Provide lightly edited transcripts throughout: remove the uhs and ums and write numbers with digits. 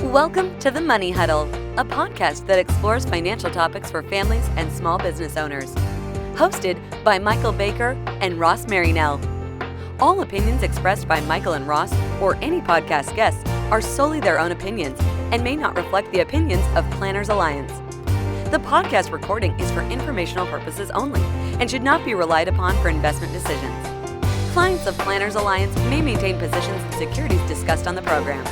Welcome to the Money Huddle, a podcast that explores financial topics for families and small business owners. Hosted by Michael Baker and Ross Marinell. All opinions expressed by Michael and Ross or any podcast guests are solely their own opinions and may not reflect the opinions of Planners Alliance. The podcast recording is for informational purposes only and should not be relied upon for investment decisions. Clients of Planners Alliance may maintain positions in securities discussed on the program.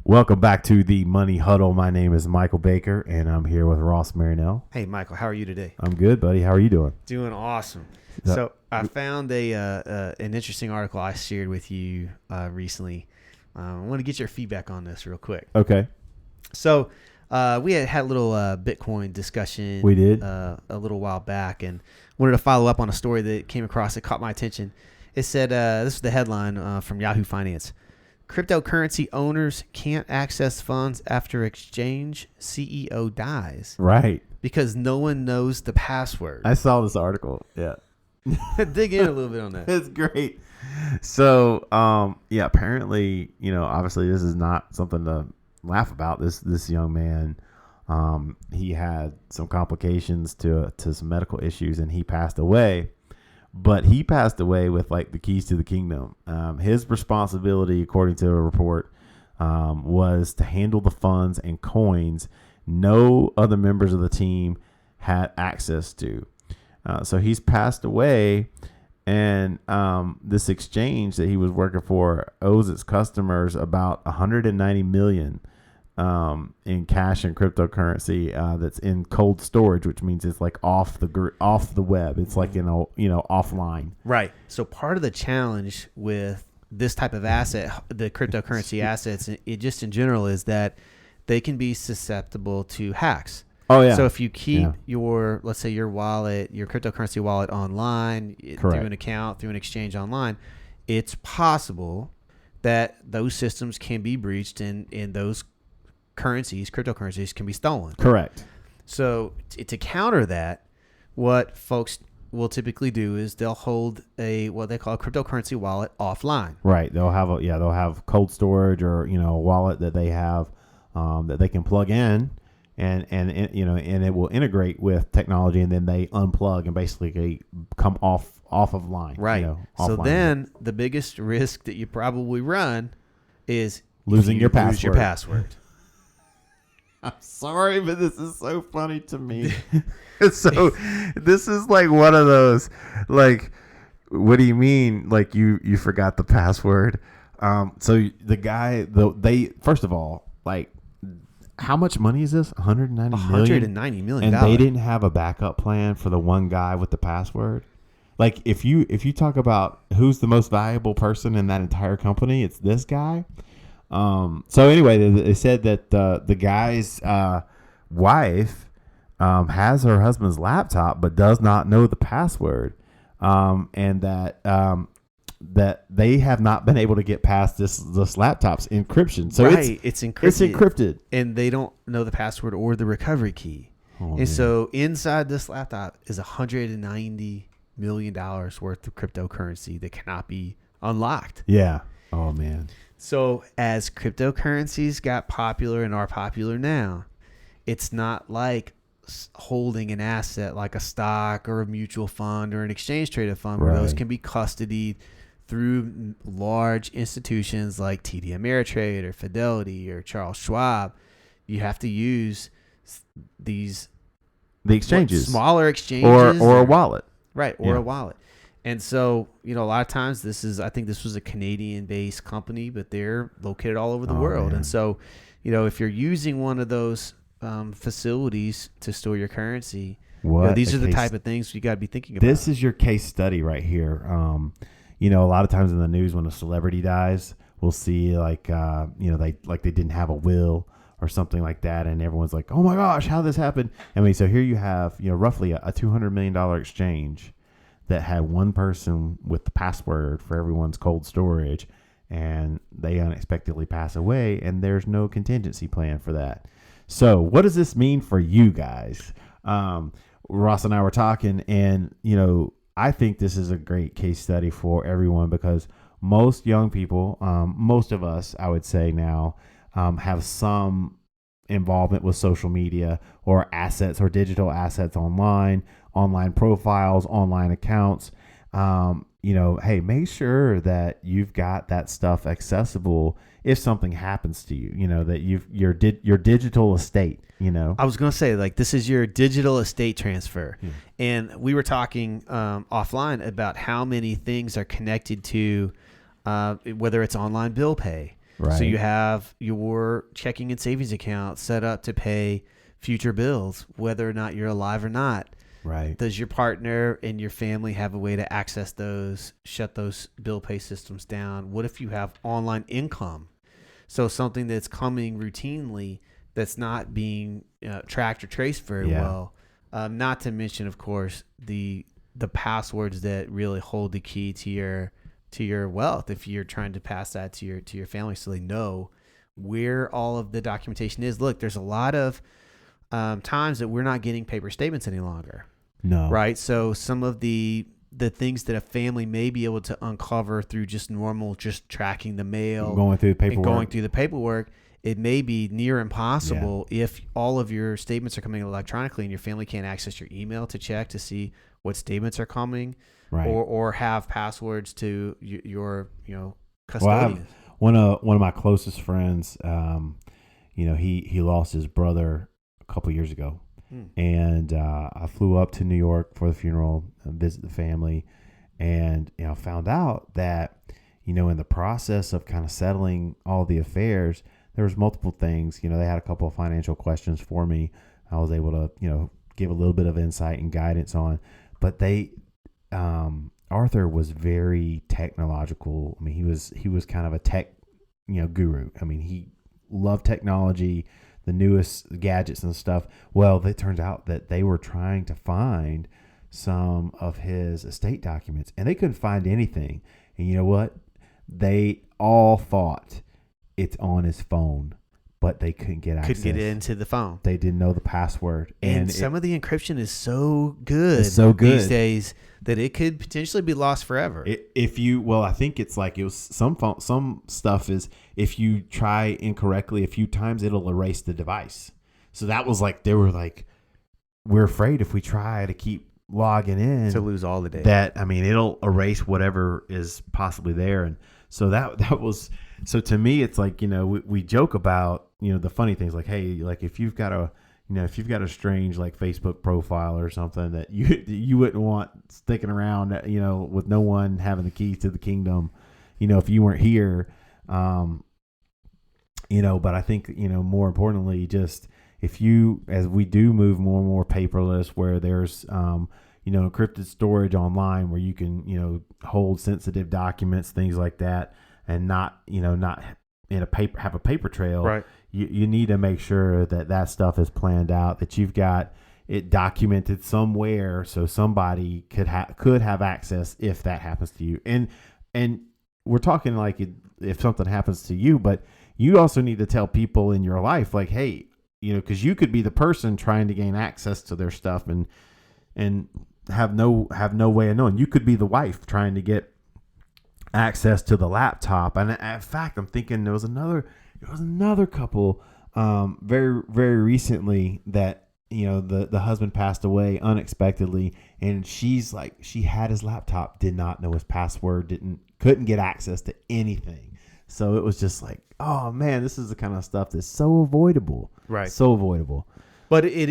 Welcome back to the Money Huddle. My name is Michael Baker, and I'm here with Ross Marinell. Hey, Michael, how are you today? I'm good, buddy. How are you doing? Doing awesome. So I found an interesting article I shared with you recently. I want to get your feedback on this real quick. Okay. So we had a little Bitcoin discussion. We did a little while back, and wanted to follow up on a story that came across that caught my attention. It said this is the headline from Yahoo Finance. Cryptocurrency owners can't access funds after exchange CEO dies. Right. Because no one knows the password. I saw this article. Yeah. Dig in a little bit on that. It's great. So, apparently, obviously this is not something to laugh about. This young man, he had some complications to some medical issues, and he passed away. But he passed away with like the keys to the kingdom. His responsibility, according to a report, was to handle the funds and coins no other members of the team had access to. So he's passed away, and this exchange that he was working for owes its customers about $190 million in cash and cryptocurrency that's in cold storage, which means it's like off the web. It's like offline. Right. So part of the challenge with this type of asset, the cryptocurrency assets, it just in general is that they can be susceptible to hacks. Oh yeah. So if you keep your, let's say your wallet, your cryptocurrency wallet online, through an account, through an exchange online, it's possible that those systems can be breached and those cryptocurrencies can be stolen. Correct. So to counter that, what folks will typically do is they'll hold what they call a cryptocurrency wallet offline. Right. They'll have cold storage or a wallet that they have that they can plug in and it will integrate with technology, and then they unplug and basically come off of line. Right. So then the biggest risk that you probably run is losing your password. Lose your password. I'm sorry, but this is so funny to me. So this is like one of those, like, what do you mean? Like you forgot the password? So the guy, first of all, like, how much money is this? $190 million. And they didn't have a backup plan for the one guy with the password. Like if you talk about who's the most valuable person in that entire company, it's this guy. So anyway, they said that the guy's wife has her husband's laptop but does not know the password, and that they have not been able to get past this laptop's encryption. So it's encrypted. It's encrypted, and they don't know the password or the recovery key. So inside this laptop is $190 million worth of cryptocurrency that cannot be unlocked. Yeah. Oh man. So as cryptocurrencies got popular and are popular now, it's not like holding an asset like a stock or a mutual fund or an exchange traded fund where those can be custodied through large institutions like TD Ameritrade or Fidelity or Charles Schwab. You have to use the exchanges, smaller exchanges, or a wallet, right? Or a wallet. And so, a lot of times I think this was a Canadian-based company, but they're located all over the world. Man. And so, if you're using one of those facilities to store your currency, these are the type of things you got to be thinking about. This is your case study right here. A lot of times in the news when a celebrity dies, we'll see they didn't have a will or something like that, and everyone's like, "Oh my gosh, how did this happen?" I mean, so here you have roughly a $200 million exchange that had one person with the password for everyone's cold storage, and they unexpectedly pass away, and there's no contingency plan for that. So what does this mean for you guys? Ross and I were talking, and I think this is a great case study for everyone because most young people, most of us, I would say now, have some involvement with social media or assets or digital assets online profiles, online accounts. Hey, make sure that you've got that stuff accessible if something happens to you, that your digital estate, I was going to say, like, this is your digital estate transfer. And we were talking offline about how many things are connected to whether it's online bill pay. Right. So you have your checking and savings account set up to pay future bills, whether or not you're alive or not. Right. Does your partner and your family have a way to access those, shut those bill pay systems down? What if you have online income? So something that's coming routinely that's not being tracked or traced very well. Not to mention, of course, the passwords that really hold the key to your wealth if you're trying to pass that to your family so they know where all of the documentation is. Look, there's a lot of times that we're not getting paper statements any longer. No. Right? So some of the things that a family may be able to uncover through just tracking the mail, going through the paperwork, it may be near impossible if all of your statements are coming electronically and your family can't access your email to check to see what statements are coming, right? Or have passwords to your custodians. Well, one of my closest friends, he lost his brother a couple years ago. And I flew up to New York for the funeral and visit the family, and found out that in the process of kind of settling all the affairs, there was multiple things. They had a couple of financial questions for me. I was able to give a little bit of insight and guidance on, but Arthur was very technological. I mean, he was kind of a tech guru. I mean, he loved technology, the newest gadgets and stuff. Well, it turns out that they were trying to find some of his estate documents, and they couldn't find anything. And you know what? They all thought it's on his phone, but they couldn't get access. Couldn't get into the phone. They didn't know the password. And some of the encryption is so good these days that it could potentially be lost forever. I think it's like some stuff is if you try incorrectly a few times, it'll erase the device. So that was like, they were like, we're afraid if we try to keep logging in to lose all the data. It'll erase whatever is possibly there. And so that was, so to me, it's like, we joke about, the funny things like, hey, like if you've got a strange like Facebook profile or something that you wouldn't want sticking around, with no one having the keys to the kingdom, if you weren't here, but I think, more importantly, just as we do move more and more paperless, where there's, encrypted storage online where you can, hold sensitive documents, things like that, and not in have a paper trail. Right. You need to make sure that stuff is planned out, that you've got it documented somewhere so somebody could have access if that happens to you. And we're talking like if something happens to you, but you also need to tell people in your life, like, hey, because you could be the person trying to gain access to their stuff and have no way of knowing. You could be the wife trying to get access to the laptop. And in fact, I'm thinking there was another couple very, very recently that the husband passed away unexpectedly, and she's like, she had his laptop, did not know his password, couldn't get access to anything. So it was just like, oh man, this is the kind of stuff that's so avoidable. Right. So avoidable. But it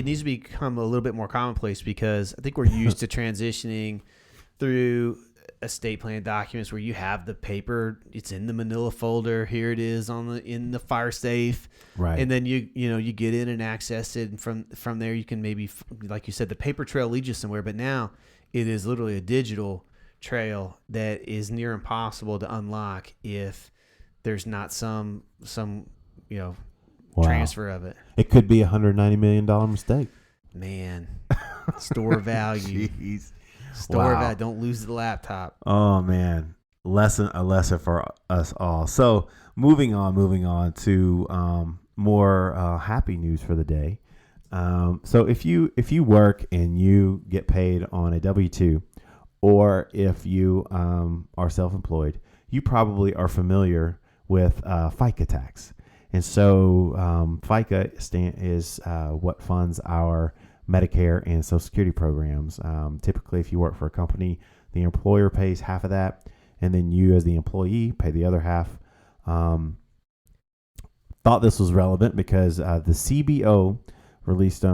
needs to become a little bit more commonplace, because I think we're used to transitioning through estate plan documents where you have the paper, it's in the manila folder, here it is in the fire safe, right? And then you get in and access it, and from there you can maybe, like you said, the paper trail leads you somewhere, but now it is literally a digital trail that is near impossible to unlock if there's not some transfer of it. It could be $190 million mistake, man. Store value. Jeez. Store value. Don't lose the laptop. Oh man, a lesson for us all. So moving on to more happy news for the day. So if you work and you get paid on a W-2, or if you are self-employed, you probably are familiar with FICA tax. And so FICA is what funds our Medicare and Social Security programs. Typically, if you work for a company, the employer pays half of that, and then you as the employee pay the other half. Thought this was relevant because the CBO released an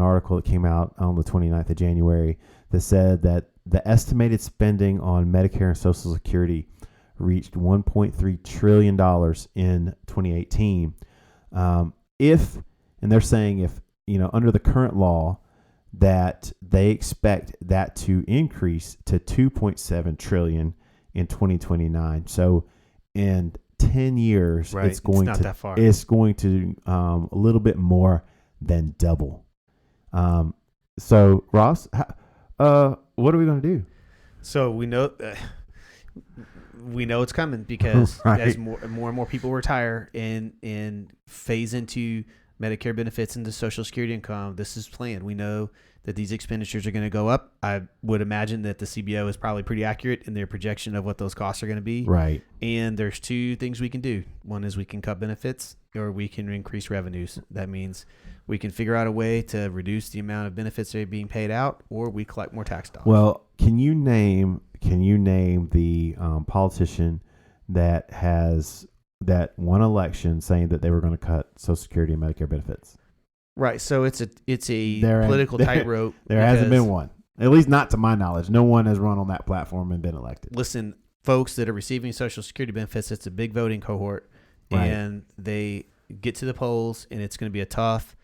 article that came out on the 29th of January that said that the estimated spending on Medicare and Social Security reached $1.3 trillion in 2018. And they're saying if, under the current law, that they expect that to increase to 2.7 trillion in 2029. So in 10 years, Right. it's going not to that far. it's going to a little bit more than double. So Ross, what are we going to do? So we know it's coming because Right. as more and more people retire and phase into Medicare benefits into Social Security income, this is planned. We know that these expenditures are going to go up. I would imagine that the CBO is probably pretty accurate in their projection of what those costs are going to be. Right. And there's two things we can do. One is we can cut benefits or we can increase revenues. That means we can figure out a way to reduce the amount of benefits that are being paid out, or we collect more tax dollars. Well, can you name the politician that has that one election saying that they were going to cut Social Security and Medicare benefits? Right. So it's a There- political tightrope. There hasn't because, been one, at least not to my knowledge. No one has run on that platform and been elected. Listen, folks that are receiving Social Security benefits, it's a big voting cohort, Right. and they get to the polls, and it's going to be a tough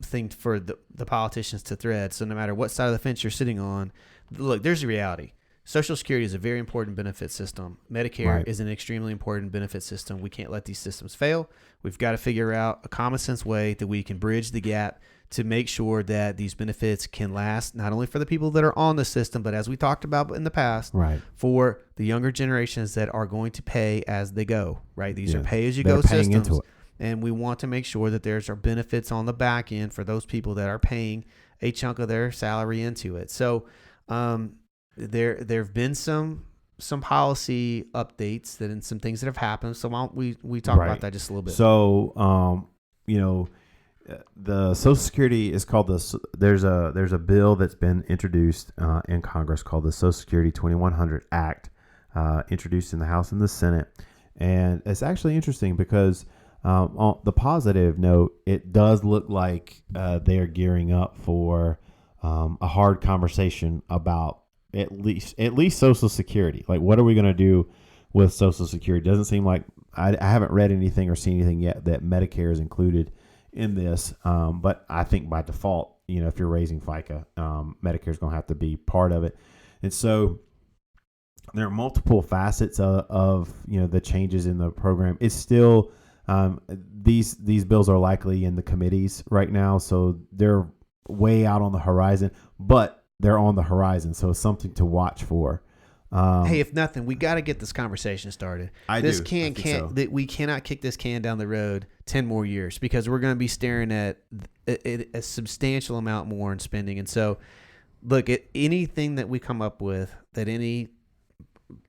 thing for the politicians to thread. So no matter what side of the fence you're sitting on, look, there's a reality. Social Security is a very important benefit system. Medicare Right. is an extremely important benefit system. We can't let these systems fail. We've got to figure out a common sense way that we can bridge the gap to make sure that these benefits can last, not only for the people that are on the system, but as we talked about in the past, Right. for the younger generations that are going to pay as they go, right? These Yeah. are pay-as-you-go They're paying systems. into it. And we want to make sure that there's benefits on the back end for those people that are paying a chunk of their salary into it. So there have been some policy updates and some things that have happened. So why don't we talk Right. about that just a little bit? So, the Social Security is called there's a bill that's been introduced in Congress called the Social Security 2100 Act, introduced in the House and the Senate. And it's actually interesting because on the positive note, it does look like they are gearing up for a hard conversation about at least Social Security. Like, what are we going to do with Social Security? Doesn't seem like I haven't read anything or seen anything yet that Medicare is included in this. But I think by default, if you're raising FICA, Medicare is going to have to be part of it. And so there are multiple facets of the changes in the program. It's still these bills are likely in the committees right now, so they're way out on the horizon, but they're on the horizon, so it's something to watch for. Hey, if nothing, we got to get this conversation started. We cannot kick this can down the road 10 more years because we're going to be staring at a substantial amount more in spending. And so, look, anything that we come up with that any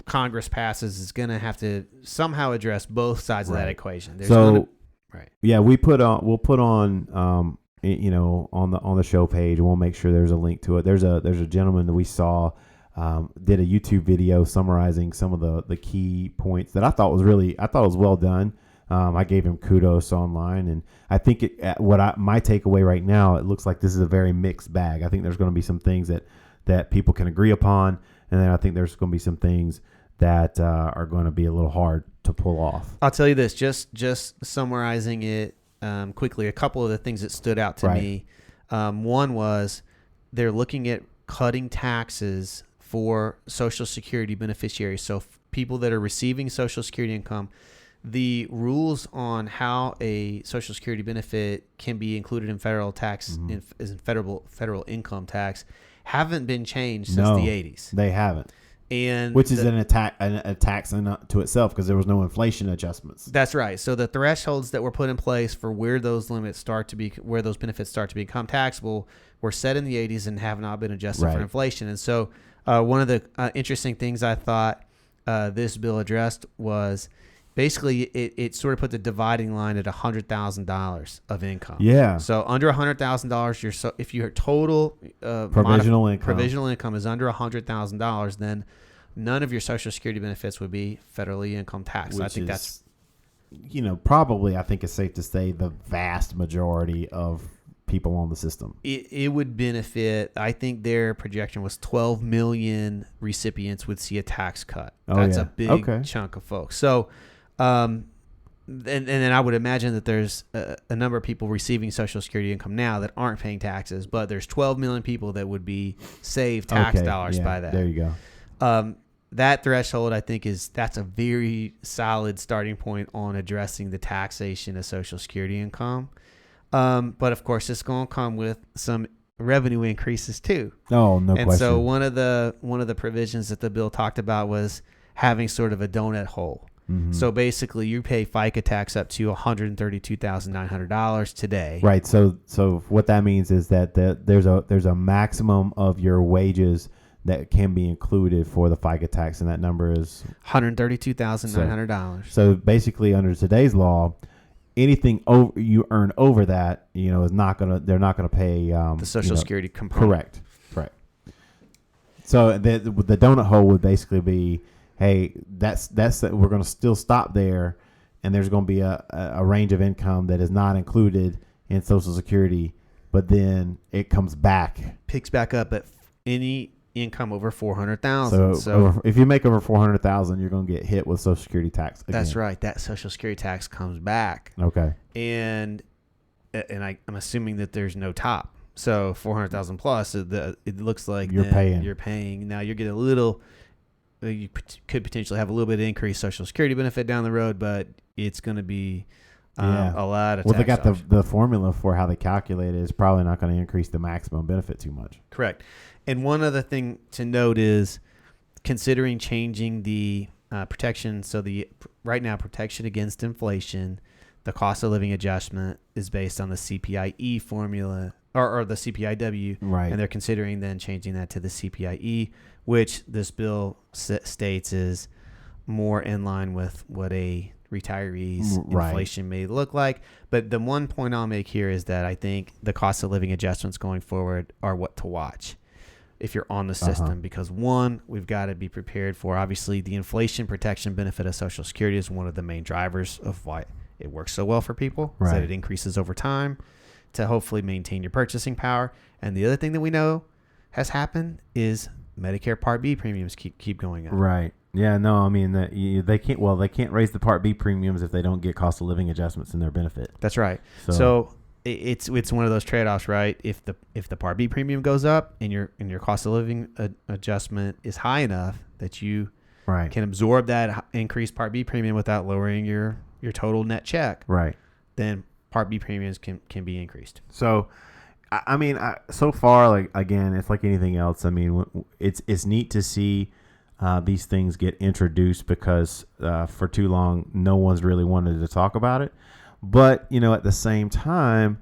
Congress passes is going to have to somehow address both sides of that equation. Yeah, we'll put on on the show page. We'll make sure there's a link to it. There's a gentleman that we saw did a YouTube video summarizing some of the key points that I thought was well done. I gave him kudos online, and I think my takeaway right now, it looks like this is a very mixed bag. I think there's going to be some things that people can agree upon, and then I think there's going to be some things that are going to be a little hard to pull off. I'll tell you this, just summarizing it quickly, a couple of the things that stood out to me. One was they're looking at cutting taxes for Social Security beneficiaries. So people that are receiving Social Security income, the rules on how a Social Security benefit can be included in federal tax, in federal income tax, haven't been changed since the 80s. They haven't. And which is a tax to itself because there was no inflation adjustments. That's right. So the thresholds that were put in place for where those benefits start to become taxable were set in the 80s and have not been adjusted for inflation. And so one of the interesting things I thought this bill addressed was basically it sort of put the dividing line at $100,000 of income. Yeah. So under $100,000, if your total provisional income is under $100,000, then none of your Social Security benefits would be federally income taxed. I think that's, probably I think it's safe to say the vast majority of people on the system. It would benefit. I think their projection was 12 million recipients would see a tax cut. That's a big chunk of folks. So. And then I would imagine that there's a number of people receiving Social Security income now that aren't paying taxes, but there's 12 million people that would be saved tax dollars by that. There you go. That threshold, I think, that's a very solid starting point on addressing the taxation of Social Security income. But of course, it's going to come with some revenue increases too. Oh, no question. And so one of the provisions that the bill talked about was having sort of a donut hole. Mm-hmm. So basically, you pay FICA tax up to $132,900 today. Right. So what that means is that there's a maximum of your wages that can be included for the FICA tax, and that number is $132,900. So basically, under today's law, anything you earn over that, is not gonna. They're not gonna pay the Social Security component. Correct. So the donut hole would basically be, hey, that's we're going to still stop there, and there's going to be a range of income that is not included in Social Security, but then it picks back up at any income over $400,000. So if you make over $400,000, you're going to get hit with Social Security tax again. That's right. That Social Security tax comes back. Okay. And I'm assuming that there's no top. So $400,000 plus, it looks like you're paying. Now you're getting a little. You could potentially have a little bit of increased Social Security benefit down the road, but it's going to be a lot of tax. Well, they got the formula for how they calculate it is probably not going to increase the maximum benefit too much. Correct. And one other thing to note is considering changing the protection. So right now, protection against inflation, the cost of living adjustment is based on the CPIE formula or the CPIW. Right. And they're considering then changing that to the CPIE, which this bill states is more in line with what a retiree's inflation may look like. But the one point I'll make here is that I think the cost of living adjustments going forward are what to watch if you're on the system. Because one, we've got to be prepared for, obviously, the inflation protection benefit of Social Security is one of the main drivers of why it works so well for people, is that it increases over time to hopefully maintain your purchasing power. And the other thing that we know has happened is Medicare Part B premiums keep going up. Right. Yeah. No. I mean they can't. Well, they can't raise the Part B premiums if they don't get cost of living adjustments in their benefit. That's right. So it's one of those trade-offs, right? If the Part B premium goes up and your cost of living adjustment is high enough that you can absorb that increased Part B premium without lowering your total net check, right? Then Part B premiums can be increased. So. I mean, so far, like again, it's like anything else. I mean, it's neat to see these things get introduced because for too long, no one's really wanted to talk about it. But at the same time,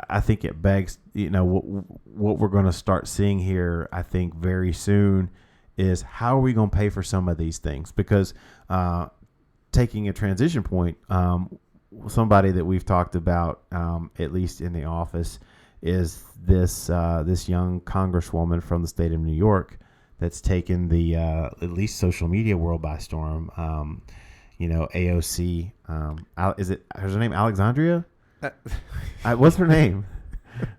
I think it begs, what we're going to start seeing here. I think very soon is how are we going to pay for some of these things? Because taking a transition point, somebody that we've talked about, at least in the office, is this young congresswoman from the state of New York that's taken the at least social media world by storm. AOC. Is her name Alexandria? What's her name?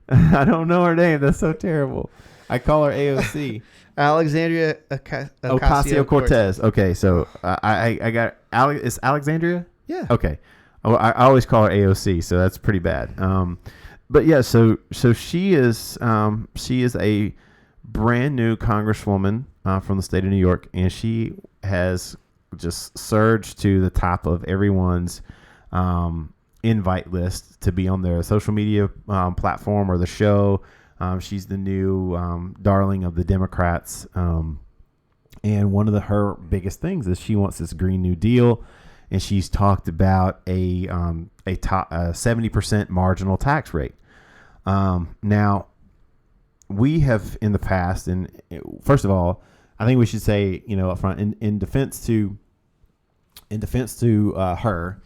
I don't know her name. That's so terrible. I call her AOC. Alexandria Ocasio-Cortez. Okay, so I got Is Alexandria? Yeah. Okay. I always call her AOC, so that's pretty bad. But yeah, so she is a brand new congresswoman from the state of New York, and she has just surged to the top of everyone's invite list to be on their social media platform or the show. She's the new darling of the Democrats. And one of her biggest things is she wants this Green New Deal, and she's talked about a 70% marginal tax rate. Now, we have in the past, and first of all, I think we should say, up front, in defense to her,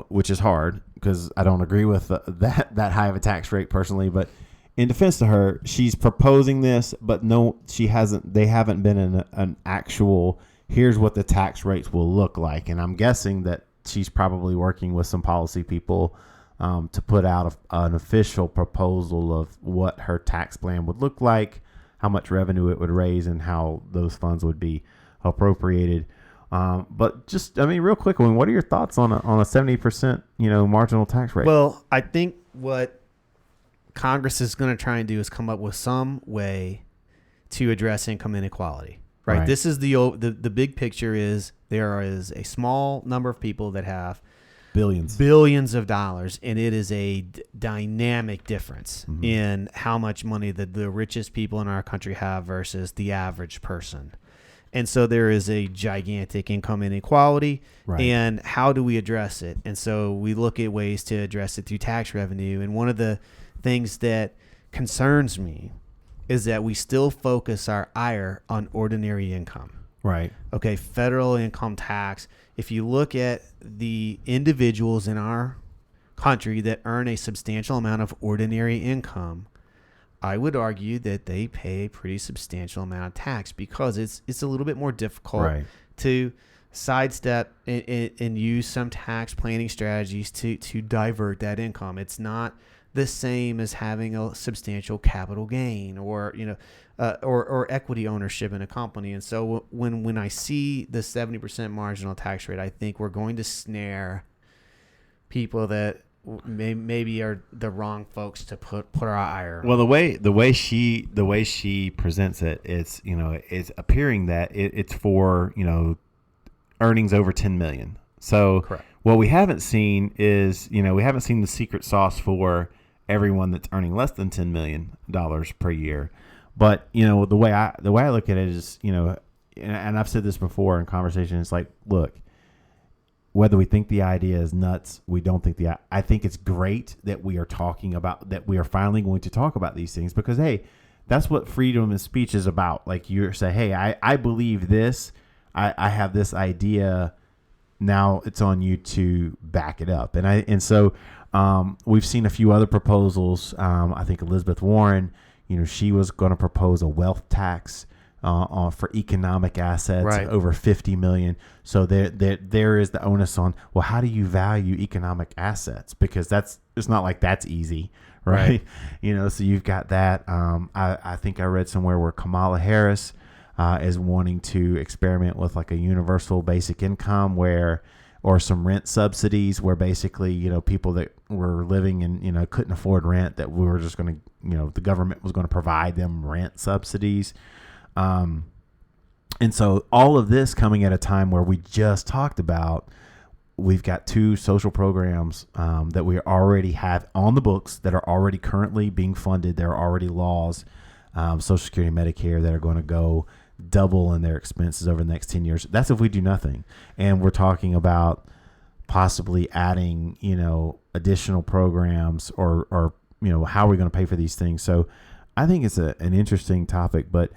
which is hard because I don't agree with that high of a tax rate personally, but in defense to her, she's proposing this, but no, she hasn't. They haven't been in an actual. Here's what the tax rates will look like, and I'm guessing that she's probably working with some policy people to put out an official proposal of what her tax plan would look like, how much revenue it would raise, and how those funds would be appropriated. But just, real quick, what are your thoughts on a 70% marginal tax rate? Well, I think what Congress is going to try and do is come up with some way to address income inequality. Right. This is the big picture is there is a small number of people that have billions of dollars, and it is a dynamic difference in how much money the richest people in our country have versus the average person. And so there is a gigantic income inequality, and how do we address it? And so we look at ways to address it through tax revenue. And one of the things that concerns me is that we still focus our ire on ordinary income. Right. Okay, federal income tax. If you look at the individuals in our country that earn a substantial amount of ordinary income, I would argue that they pay a pretty substantial amount of tax because it's a little bit more difficult to sidestep and use some tax planning strategies to divert that income. It's not the same as having a substantial capital gain or equity ownership in a company. And so when I see the 70% marginal tax rate, I think we're going to snare people that maybe are the wrong folks to put our ire. Well, the way she presents it, it's it's appearing that it's for earnings over 10 million. So correct. What we haven't seen is we haven't seen the secret sauce for everyone that's earning less than $10 million per year. But the way I look at it is and I've said this before in conversation. It's like, look, whether we think the idea is nuts, we don't think I think it's great that we are talking about that. We are finally going to talk about these things because, hey, that's what freedom of speech is about. Like you say, hey, I believe this. I have this idea. Now it's on you to back it up. And so we've seen a few other proposals. I think Elizabeth Warren, she was going to propose a wealth tax for economic assets over 50 million. So there is the onus on, well, how do you value economic assets? Because it's not like that's easy, right? So you've got that. I think I read somewhere where Kamala Harris is wanting to experiment with like a universal basic income or some rent subsidies where basically, people that were living in, couldn't afford rent, that we were just going to, the government was going to provide them rent subsidies. And so all of this coming at a time where we just talked about, we've got two social programs that we already have on the books that are already currently being funded. There are already laws, Social Security and Medicare, that are going to go double in their expenses over the next 10 years. That's if we do nothing. And we're talking about possibly adding, additional programs or how are we going to pay for these things? So I think it's an interesting topic, but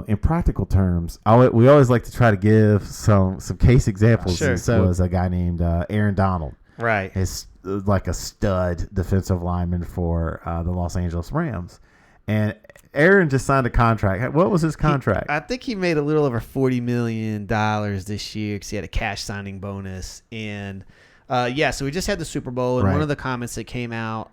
in practical terms, we always like to try to give some case examples. Sure. This was a guy named Aaron Donald. Right. He's like a stud defensive lineman for the Los Angeles Rams. And Aaron just signed a contract. What was his contract? I think he made a little over $40 million this year because he had a cash signing bonus. And, so we just had the Super Bowl. And one of the comments that came out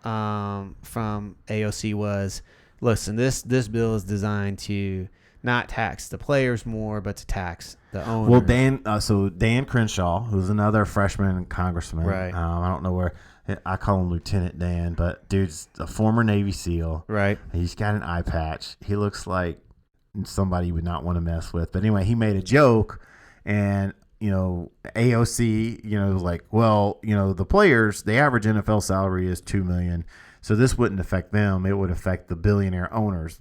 from AOC was, listen, this bill is designed to not tax the players more, but to tax the owner. Well, Dan Crenshaw, who's another freshman congressman. Right. I don't know where. I call him Lieutenant Dan, but dude's a former Navy SEAL. Right. He's got an eye patch. He looks like somebody you would not want to mess with. But anyway, he made a joke, and AOC, was like, well, the players, the average NFL salary is $2 million, so this wouldn't affect them. It would affect the billionaire owners.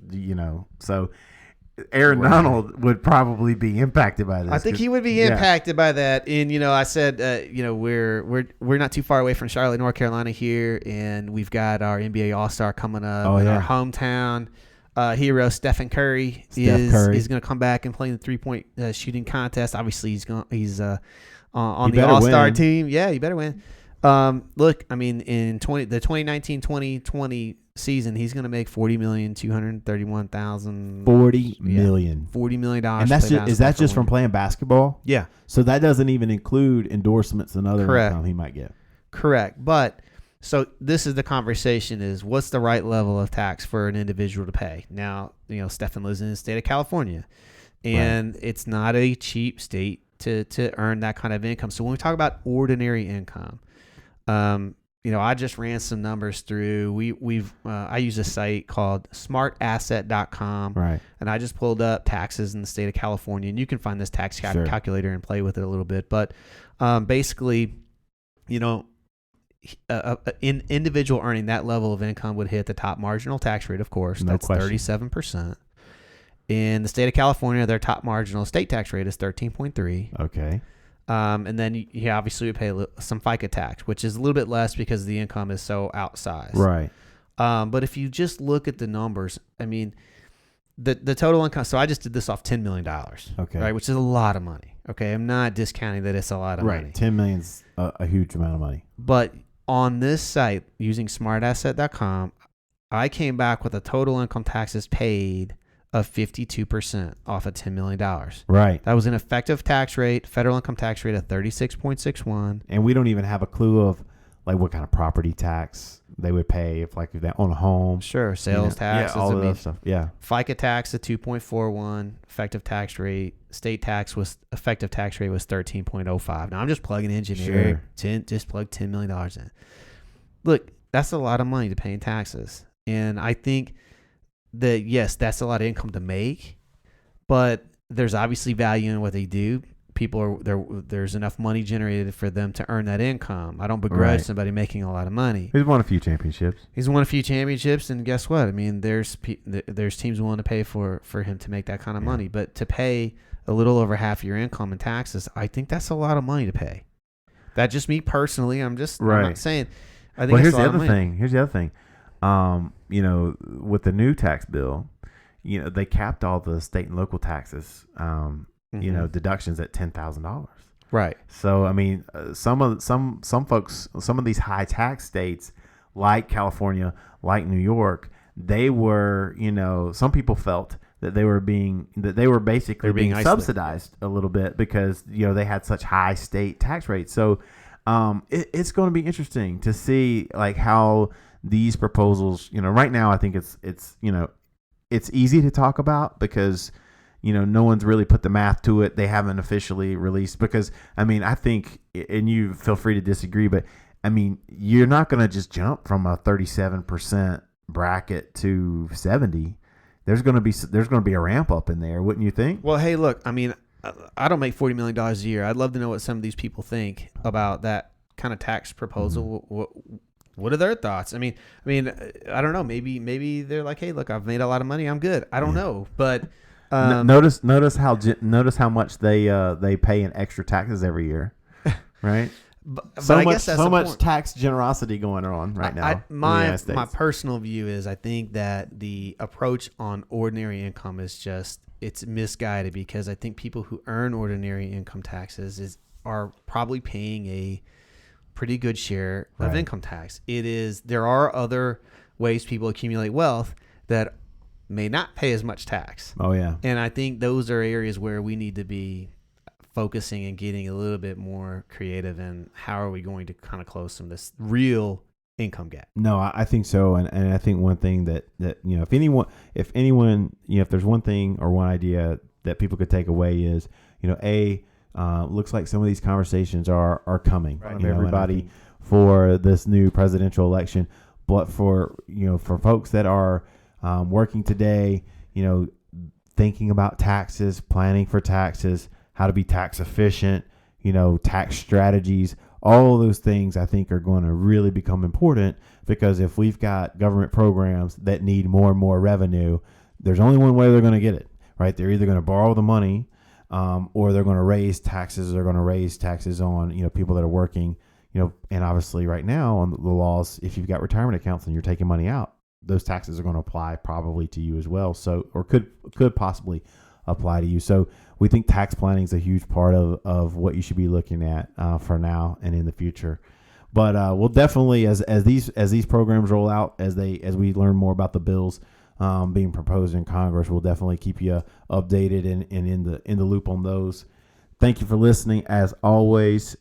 So Aaron Donald would probably be impacted by this. I think he would be impacted by that. And I said, we're not too far away from Charlotte, North Carolina here, and we've got our NBA All-Star coming up in our hometown. Hero Stephen Curry is going to come back and play in the 3-point shooting contest. Obviously, he's on the All-Star team. Yeah, you better win. Look, I mean, in the 2019-2020 season, he's going to make $40,231,000. $40 million. $40 million. And is that just from playing basketball? Yeah. So that doesn't even include endorsements and other income he might get. Correct. But so this is the conversation: is what's the right level of tax for an individual to pay? Now, Stephen lives in the state of California, and it's not a cheap state to earn that kind of income. So when we talk about ordinary income, I just ran some numbers through. I use a site called smartasset.com. Right. And I just pulled up taxes in the state of California, and you can find this tax calculator and play with it a little bit. But basically, an individual earning that level of income would hit the top marginal tax rate, of course. That's 37%. In the state of California, their top marginal state tax rate is 13.3%. Okay. And then you obviously would pay some FICA tax, which is a little bit less because the income is so outsized. Right. But if you just look at the numbers, I mean, the total income. So I just did this off $10 million. Okay. Right, which is a lot of money. Okay, I'm not discounting that it's a lot of money. Right. $10 million's a huge amount of money. But on this site, using smartasset.com, I came back with a total income taxes paid of 52% off of $10 million. Right. That was an effective tax rate, federal income tax rate of 36.61. And we don't even have a clue of what kind of property tax they would pay if they own a home. Sure, sales tax. Yeah, all of that stuff. Yeah. FICA tax at 2.41, effective tax rate. State tax effective tax rate was 13.05. Now I'm just plugging in generic. Just plug $10 million in. Look, that's a lot of money to pay in taxes. And I think that, yes, that's a lot of income to make, but there's obviously value in what they do. There's enough money generated for them to earn that income. I don't begrudge somebody making a lot of money. He's won a few championships. And guess what? I mean, there's teams willing to pay for him to make that kind of money, but to pay a little over half your income in taxes, I think that's a lot of money to pay. That's just me personally. I'm not saying. I think. Well, here's the other thing. With the new tax bill, they capped all the state and local taxes. Deductions at $10,000. Right. So I mean, some folks, some of these high tax states like California, like New York, they were, some people felt that they were being basically being subsidized a little bit because they had such high state tax rates. So it's going to be interesting to see how these proposals. Right now I think it's easy to talk about because no one's really put the math to it. They haven't officially released because, I mean, I think, and you feel free to disagree, but I mean, you're not going to just jump from a 37% bracket to 70. There's going to be a ramp up in there, wouldn't you think? Well, hey, look, I mean, I don't make $40 million a year. I'd love to know what some of these people think about that kind of tax proposal. Mm-hmm. What are their thoughts? I mean, I don't know. Maybe they're like, hey, look, I've made a lot of money. I'm good. I don't know, but. Notice how much they pay in extra taxes every year, right? but I guess that's so much tax generosity going on right now. My personal view is I think that the approach on ordinary income is it's misguided because I think people who earn ordinary income taxes are probably paying a pretty good share of income tax. There are other ways people accumulate wealth that may not pay as much tax. Oh, yeah. And I think those are areas where we need to be focusing and getting a little bit more creative in how are we going to kind of close some of this real income gap. No, I think so. And I think one thing that if anyone, if there's one thing or one idea that people could take away is, looks like some of these conversations are coming from everybody for this new presidential election. But for folks that are working today, thinking about taxes, planning for taxes, how to be tax efficient, tax strategies, all of those things I think are going to really become important because if we've got government programs that need more and more revenue, there's only one way they're going to get it, right? They're either going to borrow the money, or they're going to raise taxes. They're going to raise taxes on, people that are working, and obviously right now on the laws, if you've got retirement accounts and you're taking money out, those taxes are going to apply probably to you as well. So, or could possibly apply to you. So we think tax planning is a huge part of what you should be looking at for now and in the future. But we'll definitely, as these programs roll out, as we learn more about the bills being proposed in Congress, we'll definitely keep you updated and in the loop on those. Thank you for listening. As always,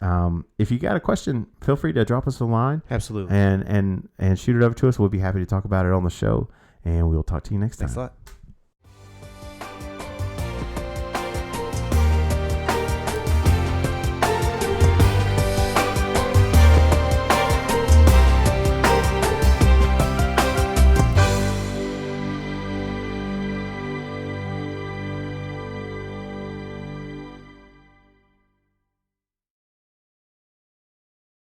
if you got a question, feel free to drop us a line. Absolutely. And shoot it over to us. We'll be happy to talk about it on the show. And we'll talk to you next time. Thanks a lot.